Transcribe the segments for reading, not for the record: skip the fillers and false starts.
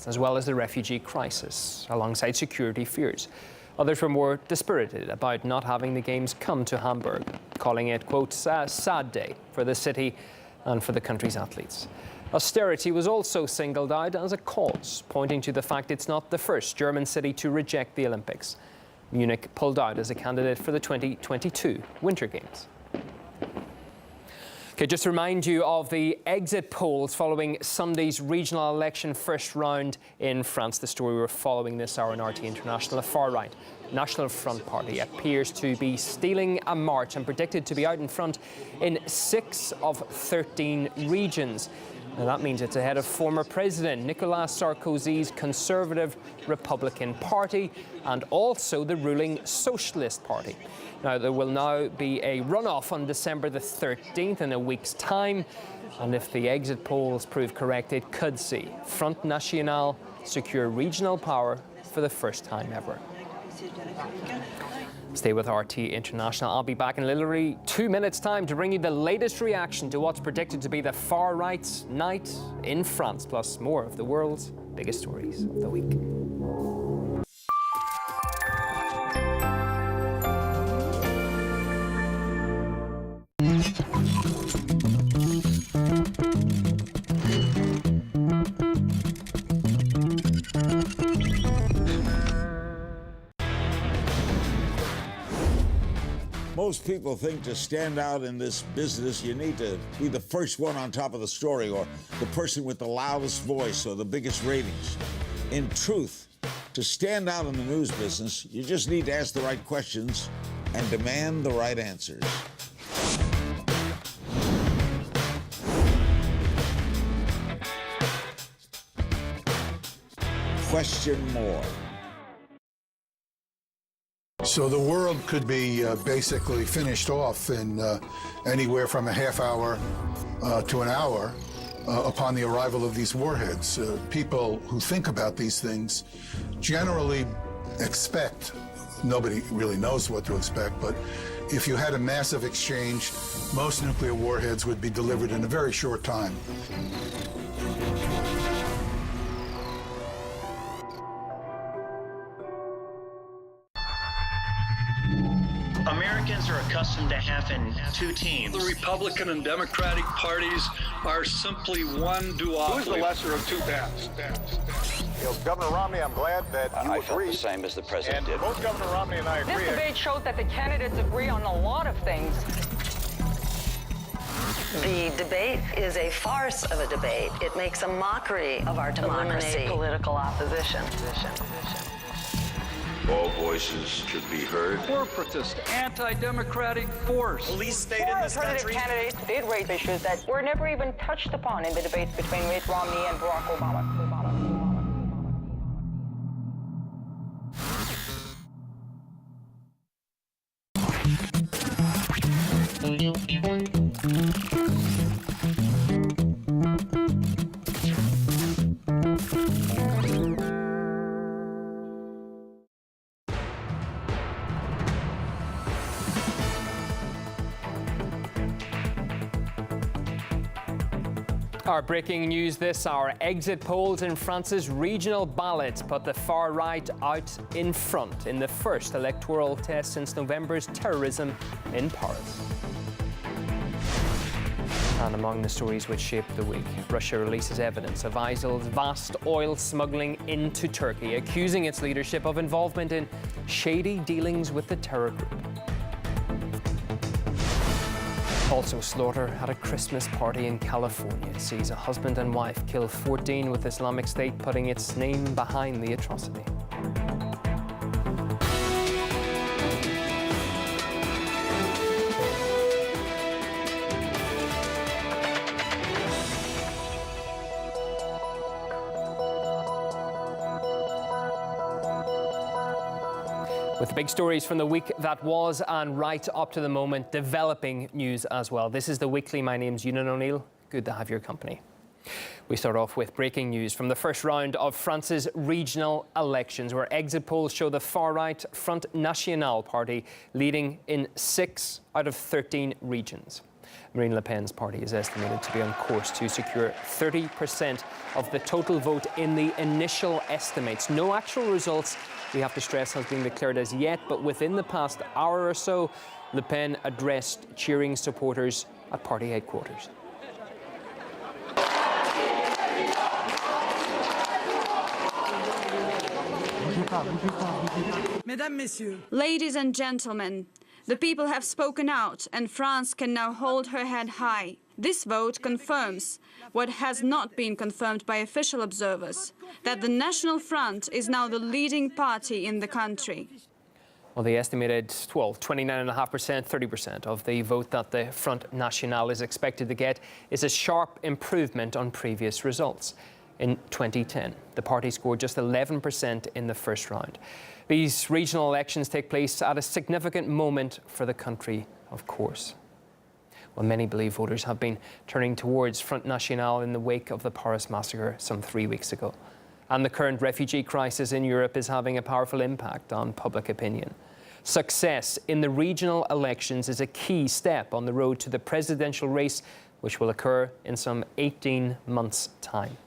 as well as the refugee crisis, alongside security fears. Others were more dispirited about not having the Games come to Hamburg, calling it, quote, a sad day for the city and for the country's athletes. Austerity was also singled out as a cause, pointing to the fact it's not the first German city to reject the Olympics. Munich pulled out as a candidate for the 2022 Winter Games. Okay, just to remind you of the exit polls following Sunday's regional election first round in France. The story we're following this hour on RT International. A far-right National Front party appears to be stealing a march and predicted to be out in front in 6 of 13 regions. Now that means it's ahead of former President Nicolas Sarkozy's Conservative Republican Party and also the ruling Socialist Party. Now, there will now be a runoff on December the 13th in a week's time. And if the exit polls prove correct, it could see Front National secure regional power for the first time ever. Stay with RT International. I'll be back in literally 2 minutes' time to bring you the latest reaction to what's predicted to be the far-right night in France, plus more of the world's biggest stories of the week. Most people think to stand out in this business, you need to be the first one on top of the story or the person with the loudest voice or the biggest ratings. In truth, to stand out in the news business, you just need to ask the right questions and demand the right answers. Question more. So the world could be basically finished off in anywhere from a half hour to an hour upon the arrival of these warheads. People who think about these things generally expect, nobody really knows what to expect, but if you had a massive exchange, most nuclear warheads would be delivered in a very short time. Americans are accustomed to having two teams. The Republican and Democratic parties are simply one duopoly. Who's the lesser of two paths? You know, Governor Romney, I'm glad that you agree. I felt the same as the president did. Both Governor Romney and I agree. This debate showed that the candidates agree on a lot of things. The debate is a farce of a debate. It makes a mockery of our democracy. Eliminate political opposition. All voices should be heard. Corporatist, anti-democratic force. Police state in this country. Candidates did raise issues that were never even touched upon in the debates between Mitt Romney and Barack Obama. Our breaking news this hour. Exit polls in France's regional ballots put the far right out in front in the first electoral test since November's terrorism in Paris. And among the stories which shaped the week, Russia releases evidence of ISIL's vast oil smuggling into Turkey, accusing its leadership of involvement in shady dealings with the terror group. Also, slaughter at a Christmas party in California. It sees a husband and wife kill 14, with Islamic State putting its name behind the atrocity. With big stories from the week that was and right up to the moment, developing news as well. This is The Weekly. My name's Ewan O'Neill. Good to have your company. We start off with breaking news from the first round of France's regional elections, where exit polls show the far-right Front National party leading in 6 out of 13 regions. Marine Le Pen's party is estimated to be on course to secure 30% of the total vote in the initial estimates. No actual results, we have to stress, has been declared as yet, but within the past hour or so, Le Pen addressed cheering supporters at party headquarters. Ladies and gentlemen, the people have spoken out and France can now hold her head high. This vote confirms what has not been confirmed by official observers, that the National Front is now the leading party in the country. Well, the estimated, 29.5%, 30% of the vote that the Front National is expected to get is a sharp improvement on previous results. In 2010, the party scored just 11% in the first round. These regional elections take place at a significant moment for the country, of course. Well, many believe voters have been turning towards Front National in the wake of the Paris massacre some 3 weeks ago. And the current refugee crisis in Europe is having a powerful impact on public opinion. Success in the regional elections is a key step on the road to the presidential race, which will occur in some 18 months' time.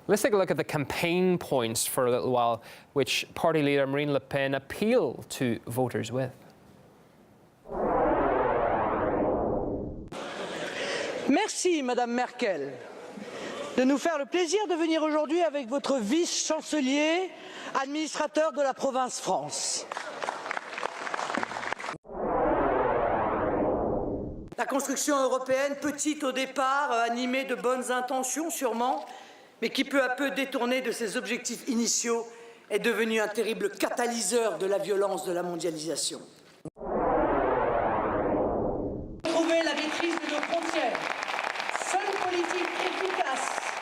Let's take a look at the campaign points for a little while, which party leader Marine Le Pen appealed to voters with. Merci, Madame Merkel, de nous faire le plaisir de venir aujourd'hui avec votre vice-chancelier, administrateur de la province France. La construction européenne, petite au départ, animée de bonnes intentions sûrement, mais qui peu à peu détournée de ses objectifs initiaux, est devenue un terrible catalyseur de la violence de la mondialisation. Trouver la maîtrise de nos frontières, seule politique efficace.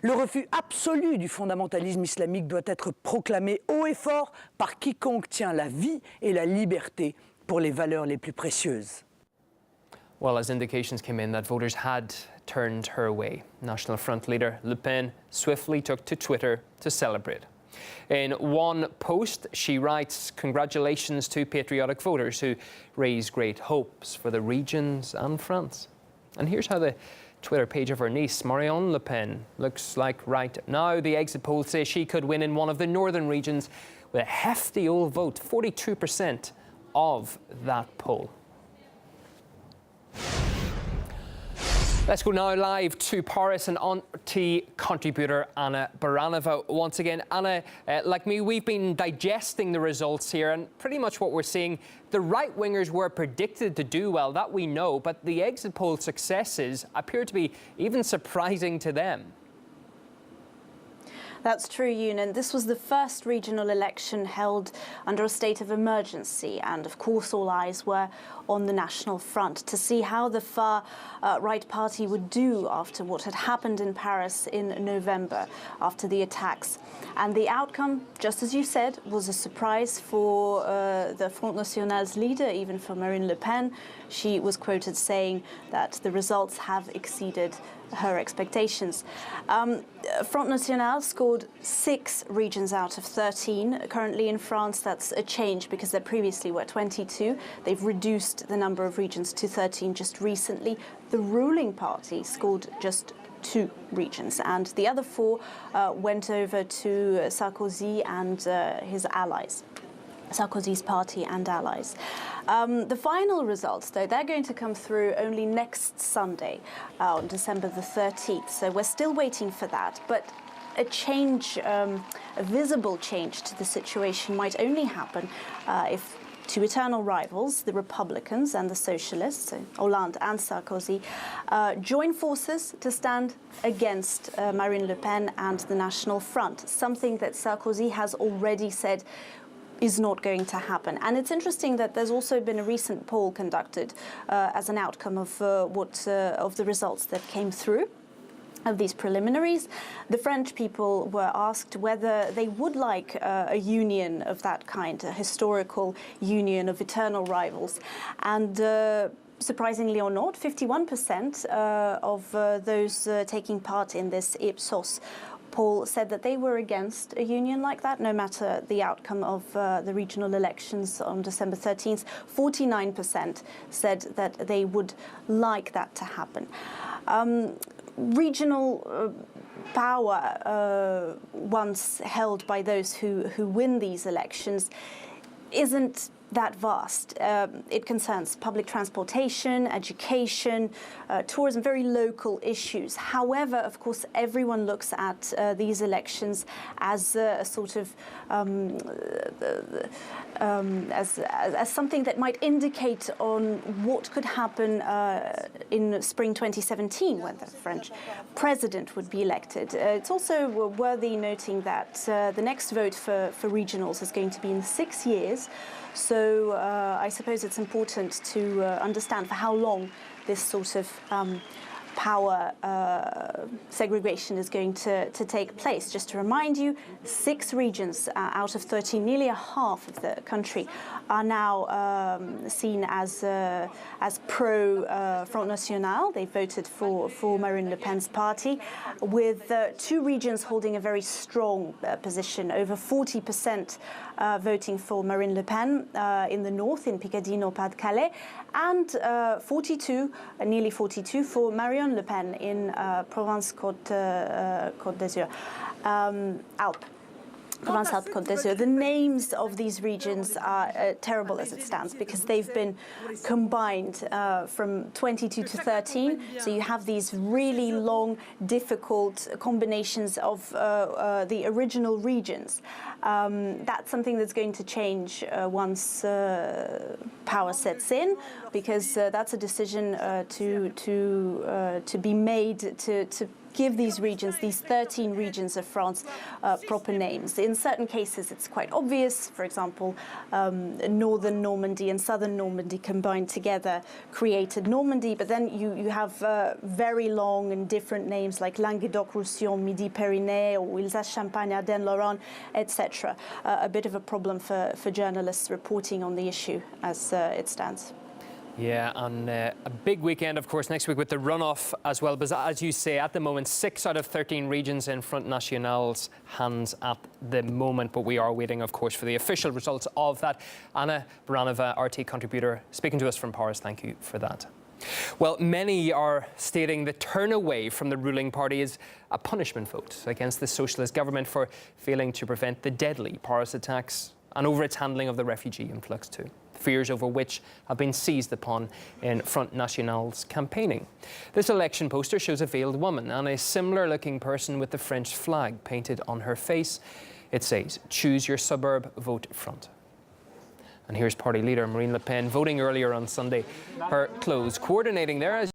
Le refus absolu du fondamentalisme islamique doit être proclamé haut et fort par quiconque tient la vie et la liberté pour les valeurs les plus précieuses. Well, as indications came in that voters had turned her way, National Front leader Le Pen swiftly took to Twitter to celebrate. In one post, she writes, "Congratulations to patriotic voters who raise great hopes for the regions and France." And here's how the Twitter page of her niece, Marine Le Pen, looks like right now. The exit polls say she could win in one of the northern regions with a hefty old vote, 42% of that poll. Let's go now live to Paris and RT contributor Anna Baranova. Once again, Anna, like me, we've been digesting the results here, and pretty much what we're seeing, the right-wingers were predicted to do well, that we know, but the exit poll successes appear to be even surprising to them. That's true, Ewan. This was the first regional election held under a state of emergency, and of course all eyes were on the National Front to see how the far right party would do after what had happened in Paris in November, after the attacks. And the outcome, just as you said, was a surprise for the Front National's leader, even for Marine Le Pen. She was quoted saying that the results have exceeded her expectations. Front National scored 6 regions out of 13. Currently in France, that's a change because there previously were 22. They've reduced the number of regions to 13 just recently. The ruling party scored just 2 regions, and the other 4 went over to Sarkozy and his allies. Sarkozy's party and allies. The final results, though, they're going to come through only next Sunday, on December the 13th. So we're still waiting for that. But a change, a visible change to the situation might only happen if 2 eternal rivals, the Republicans and the Socialists, so Hollande and Sarkozy, join forces to stand against Marine Le Pen and the National Front, something that Sarkozy has already said is not going to happen. And it's interesting that there's also been a recent poll conducted as an outcome of of the results that came through of these preliminaries. The French people were asked whether they would like a union of that kind, a historical union of eternal rivals. And surprisingly or not, 51% of those taking part in this Ipsos poll said that they were against a union like that, no matter the outcome of the regional elections on December 13th. 49% said that they would like that to happen. Regional power, once held by those who win these elections, isn't that vast. It concerns public transportation, education, tourism, very local issues. However, of course, everyone looks at these elections as a sort of as something that might indicate on what could happen in spring 2017 when the French president would be elected. It's also worthy noting that the next vote for regionals is going to be in 6 years. So I suppose it's important to understand for how long this sort of power segregation is going to take place. Just to remind you, 6 regions out of 13, nearly a half of the country, are now seen as pro Front National. They voted for Marine Le Pen's party, with 2 regions holding a very strong position, over 40% voting for Marine Le Pen in the north, in Picardy, Nord-Pas-de-Calais, and 42, nearly 42 for Marion Le Pen in Provence-Côte d'Azur, Alpes. Provence-Alpes-Côte d'Azur. The names of these regions are terrible as it stands because they've been combined from 22 to 13. So you have these really long, difficult combinations of the original regions. That's something that's going to change once power sets in, because that's a decision to be made to give these regions, these 13 regions of France, proper names. In certain cases, it's quite obvious. For example, northern Normandy and southern Normandy combined together created Normandy, but then you have very long and different names like Languedoc-Roussillon, Midi-Pyrénées, or Alsace-Champagne, Ardennes-Lorraine, etc. A bit of a problem for journalists reporting on the issue as it stands. Yeah, and a big weekend, of course, next week with the runoff as well. But as you say, at the moment, 6 out of 13 regions in Front National's hands at the moment. But we are waiting, of course, for the official results of that. Anna Baranova, RT contributor, speaking to us from Paris. Thank you for that. Well, many are stating the turn away from the ruling party is a punishment vote against the socialist government for failing to prevent the deadly Paris attacks and over its handling of the refugee influx too. Fears over which have been seized upon in Front National's campaigning. This election poster shows a veiled woman and a similar-looking person with the French flag painted on her face. It says, "Choose your suburb, vote Front." And here's party leader Marine Le Pen voting earlier on Sunday. Her clothes coordinating there as